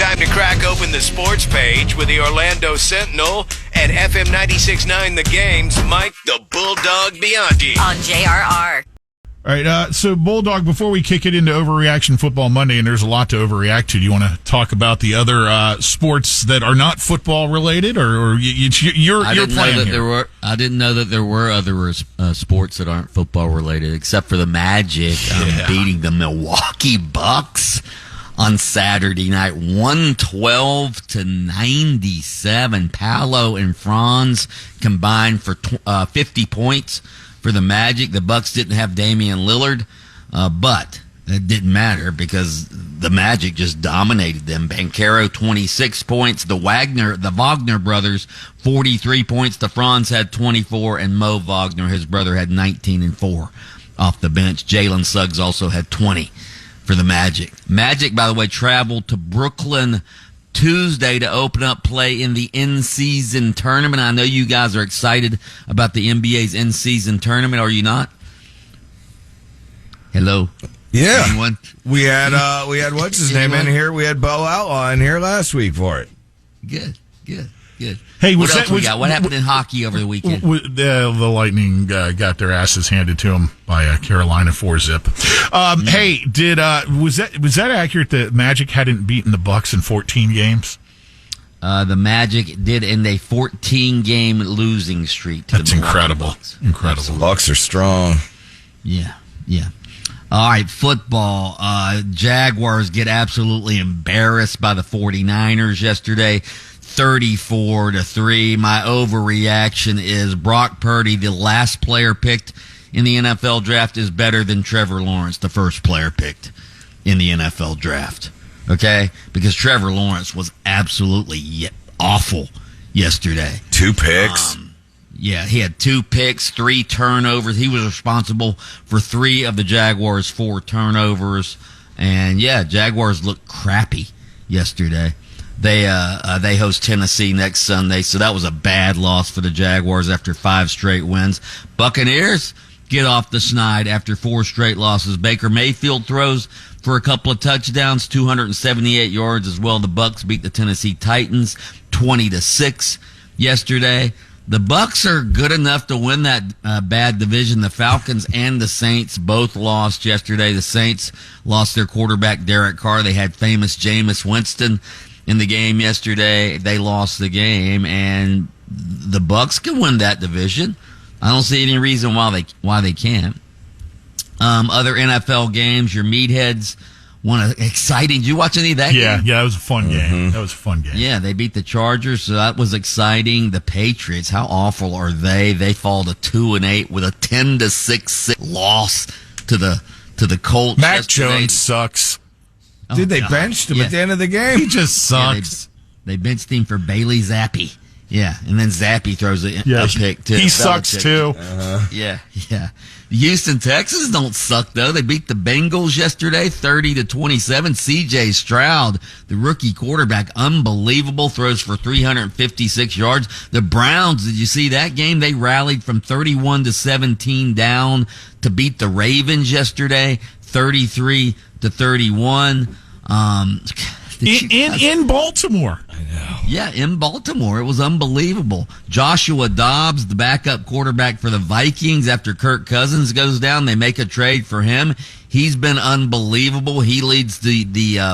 Time to crack open the sports page with the Orlando Sentinel and FM 96.9 The Game's Mike the Bulldog Bianchi. On JRR. All right, so Bulldog, before we kick it into Overreaction Football Monday, and there's a lot to overreact to, do you want to talk about the other sports that are not football related, or you're playing here? I didn't know that there were other sports that aren't football related, except for the Magic beating the Milwaukee Bucks on Saturday night, 112-97. Paolo and Franz combined for 50 points. For the Magic, the Bucks didn't have Damian Lillard, but it didn't matter because the Magic just dominated them. Banchero, 26 points. The Wagner brothers, 43 points. The Franz had 24, and Mo Wagner, his brother, had 19 and 4 off the bench. Jalen Suggs also had 20 for the Magic. Magic, by the way, traveled to Brooklyn Tuesday to open up play in the in-season tournament. I know you guys are excited about the NBA's in-season tournament. Are you not? Hello? Yeah. Anyone? We had what's his name in here? We had Bo Outlaw in here last week for it. Good. Hey, what happened in hockey over the weekend? The Lightning got their asses handed to them by Carolina 4-zip. Hey, was that accurate that Magic hadn't beaten the Bucks in 14 games? The Magic did end a 14-game losing streak. That's incredible. Incredible. The Bucks are strong. Yeah. All right, football. Jaguars get absolutely embarrassed by the 49ers yesterday. 34-3. My overreaction is Brock Purdy, the last player picked in the NFL draft, is better than Trevor Lawrence, the first player picked in the NFL draft. Okay? Because Trevor Lawrence was absolutely awful yesterday. 2 picks. Yeah, he had 2 picks, 3 turnovers. He was responsible for 3 of the Jaguars' 4 turnovers. And yeah, Jaguars looked crappy yesterday. They host Tennessee next Sunday, so that was a bad loss for the Jaguars after 5 straight wins. Buccaneers get off the schneid after 4 straight losses. Baker Mayfield throws for a couple of touchdowns, 278 yards as well. The Bucs beat the Tennessee Titans 20-6 yesterday. The Bucs are good enough to win that bad division. The Falcons and the Saints both lost yesterday. The Saints lost their quarterback, Derek Carr. They had famous Jameis Winston in the game yesterday. They lost the game, and the Bucs can win that division. I don't see any reason why they can't. Other NFL games, your Meatheads won an exciting. Did you watch any of that game? Yeah, that was a fun game. That was a fun game. Yeah, they beat the Chargers, so that was exciting. The Patriots, how awful are they? They fall to 2-8 with a 10-6 loss to the Colts. Mac Jones sucks. Dude, they benched him at the end of the game. He just sucks. They benched him for Bailey Zappi. Yeah, and then Zappi throws a pick too. He sucks too. Yeah. Houston Texans don't suck though. They beat the Bengals yesterday, 30-27. C.J. Stroud, the rookie quarterback, unbelievable, throws for 356 yards. The Browns, did you see that game? They rallied from 31-17 down to beat the Ravens yesterday, 33-31. In Baltimore. I know. Yeah, in Baltimore. It was unbelievable. Joshua Dobbs, the backup quarterback for the Vikings, after Kirk Cousins goes down, they make a trade for him. He's been unbelievable. He leads the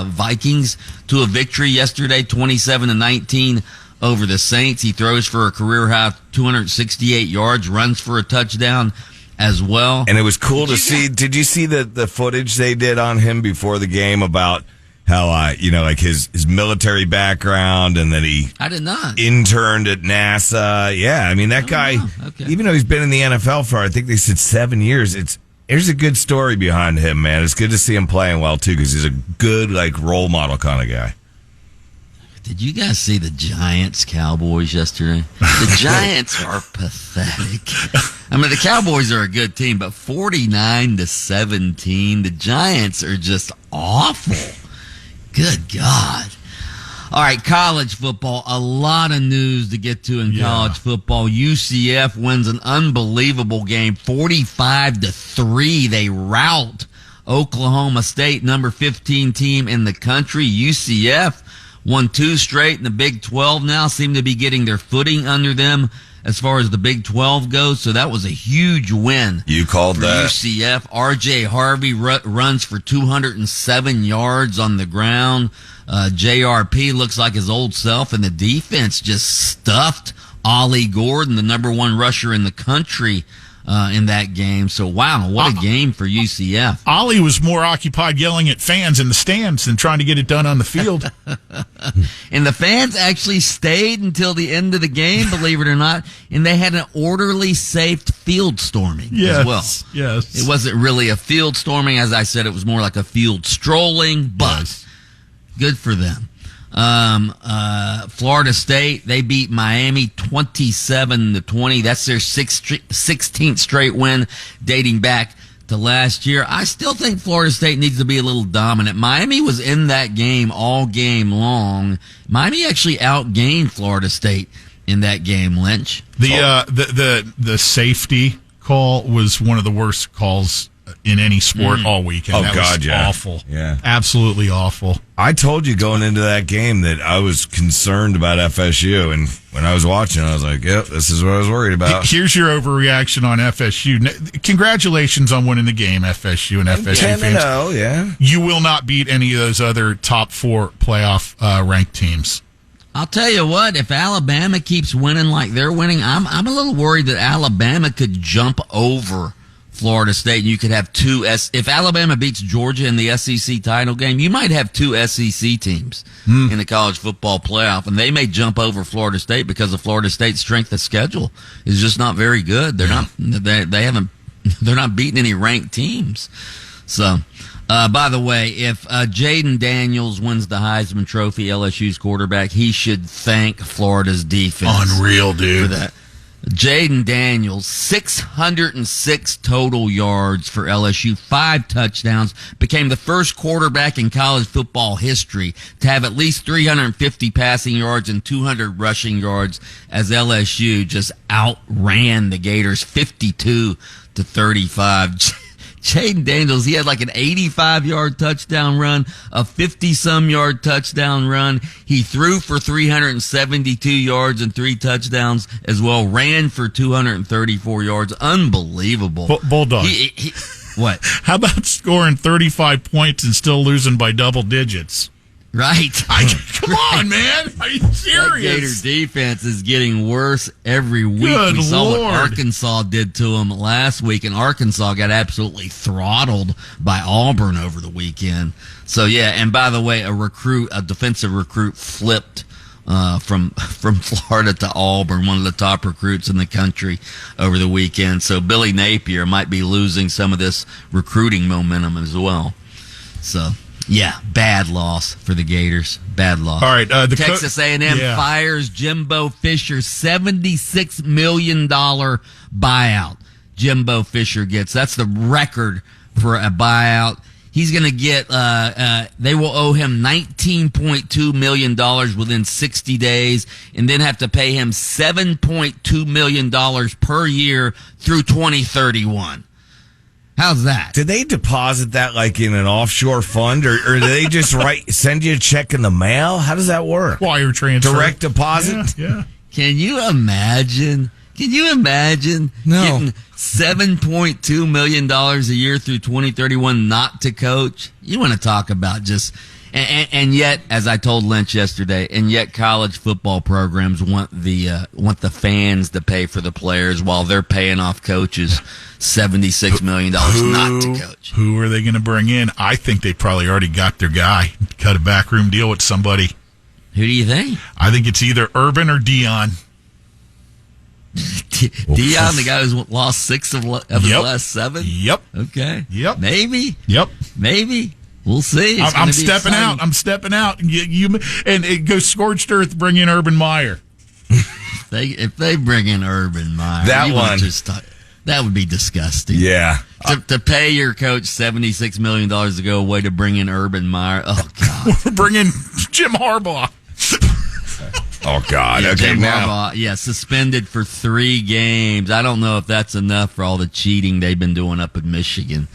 Vikings to a victory yesterday, 27-19 over the Saints. He throws for a career high 268 yards, runs for a touchdown as well. And it was cool to see. Did you see the footage they did on him before the game about how, like his military background, and then I did not. Interned at NASA. Yeah, I mean, that guy, even though he's been in the NFL for, I think they said 7 years, there's a good story behind him, man. It's good to see him playing well, too, because he's a good, role model kind of guy. Did you guys see the Giants-Cowboys yesterday? The Giants are pathetic. I mean, the Cowboys are a good team, but 49-17, the Giants are just awful. Good God. All right, college football. A lot of news to get to in college football. UCF wins an unbelievable game, 45-3. They rout Oklahoma State, number 15 team in the country. UCF won 2 straight in the Big 12 now, seem to be getting their footing under them as far as the Big 12 goes. So that was a huge win. You called for that. UCF. R.J. Harvey runs for 207 yards on the ground. JRP looks like his old self, and the defense just stuffed Ollie Gordon, the number 1 rusher in the country, in that game. So, wow, what a game for UCF. Ollie was more occupied yelling at fans in the stands than trying to get it done on the field. And the fans actually stayed until the end of the game, believe it or not, and they had an orderly, safe field storming as well. Yes. It wasn't really a field storming. As I said, it was more like a field strolling, but good for them. Florida State, they beat Miami 27-20. That's their 16th straight win dating back to last year. I still think Florida State needs to be a little dominant. Miami was in that game all game long. Miami actually outgained Florida State in that game, Lynch. The safety call was one of the worst calls in any sport all weekend. Oh, that God, was yeah. awful. Yeah. Absolutely awful. I told you going into that game that I was concerned about FSU, and when I was watching, I was like, yep, this is what I was worried about. Here's your overreaction on FSU. Congratulations on winning the game, FSU and FSU fans. 10-0, yeah. You will not beat any of those other top 4 playoff ranked teams. I'll tell you what, if Alabama keeps winning like they're winning, I'm a little worried that Alabama could jump over Florida State, and you could have if Alabama beats Georgia in the SEC title game, you might have 2 SEC teams in the college football playoff, and they may jump over Florida State because of Florida State's strength of schedule is just not very good. They're not beating any ranked teams. So, by the way, if Jaden Daniels wins the Heisman Trophy, LSU's quarterback, he should thank Florida's defense. Unreal, dude. For that. Jaden Daniels, 606 total yards for LSU, 5 touchdowns, became the first quarterback in college football history to have at least 350 passing yards and 200 rushing yards as LSU just outran the Gators 52-35. Jaden Daniels, he had like an 85-yard touchdown run, a 50-some yard touchdown run. He threw for 372 yards and 3 touchdowns as well, ran for 234 yards. Unbelievable. Bulldog. What? How about scoring 35 points and still losing by double digits? Right. Come on, man. Are you serious? That Gator defense is getting worse every week. Good we saw Lord. what Arkansas did to them last week, and Arkansas got absolutely throttled by Auburn over the weekend. So, yeah, and by the way, a defensive recruit flipped from Florida to Auburn, one of the top recruits in the country over the weekend. So Billy Napier might be losing some of this recruiting momentum as well. So, yeah, bad loss for the Gators. Bad loss. All right, Texas A&M fires Jimbo Fisher, $76 million buyout. Jimbo Fisher gets. That's the record for a buyout. He's going to get, they will owe him $19.2 million within 60 days and then have to pay him $7.2 million per year through 2031. How's that? Did they deposit that like in an offshore fund, or do they just send you a check in the mail? How does that work? Wire transfer. Direct deposit? Yeah. Can you imagine? Getting $7.2 million a year through 2031 not to coach? You want to talk about just... And yet, as I told Lynch yesterday, and yet college football programs want the fans to pay for the players while they're paying off coaches $76 million not to coach. Who are they going to bring in? I think they probably already got their guy. Cut a backroom deal with somebody. Who do you think? I think it's either Urban or Dion. Dion, the guy who's lost 6 of his last 7? Yep. Okay. Yep. Maybe. Yep. Maybe. We'll see. I'm stepping out. I'm stepping out. And it goes scorched earth. Bring in Urban Meyer. If they bring in Urban Meyer, that would be disgusting. Yeah. To pay your coach $76 million to go away to bring in Urban Meyer. Oh God. Bring in Jim Harbaugh. Oh God. Yeah, okay, Jim now. Harbaugh, suspended for 3 games. I don't know if that's enough for all the cheating they've been doing up in Michigan.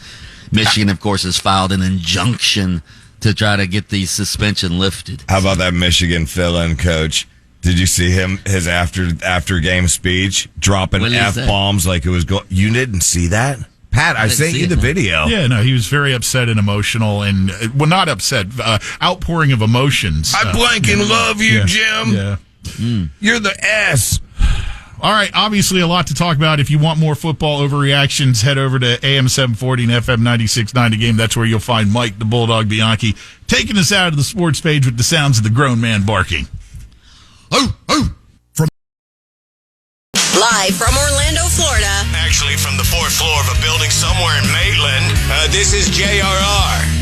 Michigan, of course, has filed an injunction to try to get the suspension lifted. How about that Michigan fill-in coach? Did you see his after game speech dropping F-bombs like it was going? You didn't see that? Pat, I sent you the video. Yeah, no, he was very upset and emotional, and not upset, outpouring of emotions. I blanking love you, Jim. Yeah, You're the S. All right, obviously a lot to talk about. If you want more football overreactions, head over to AM 740 and FM 96.9 The Game. That's where you'll find Mike the Bulldog Bianchi taking us out of the sports page with the sounds of the grown man barking. Oh, oh. Live from Orlando, Florida. Actually, from the 4th floor of a building somewhere in Maitland, this is JRR.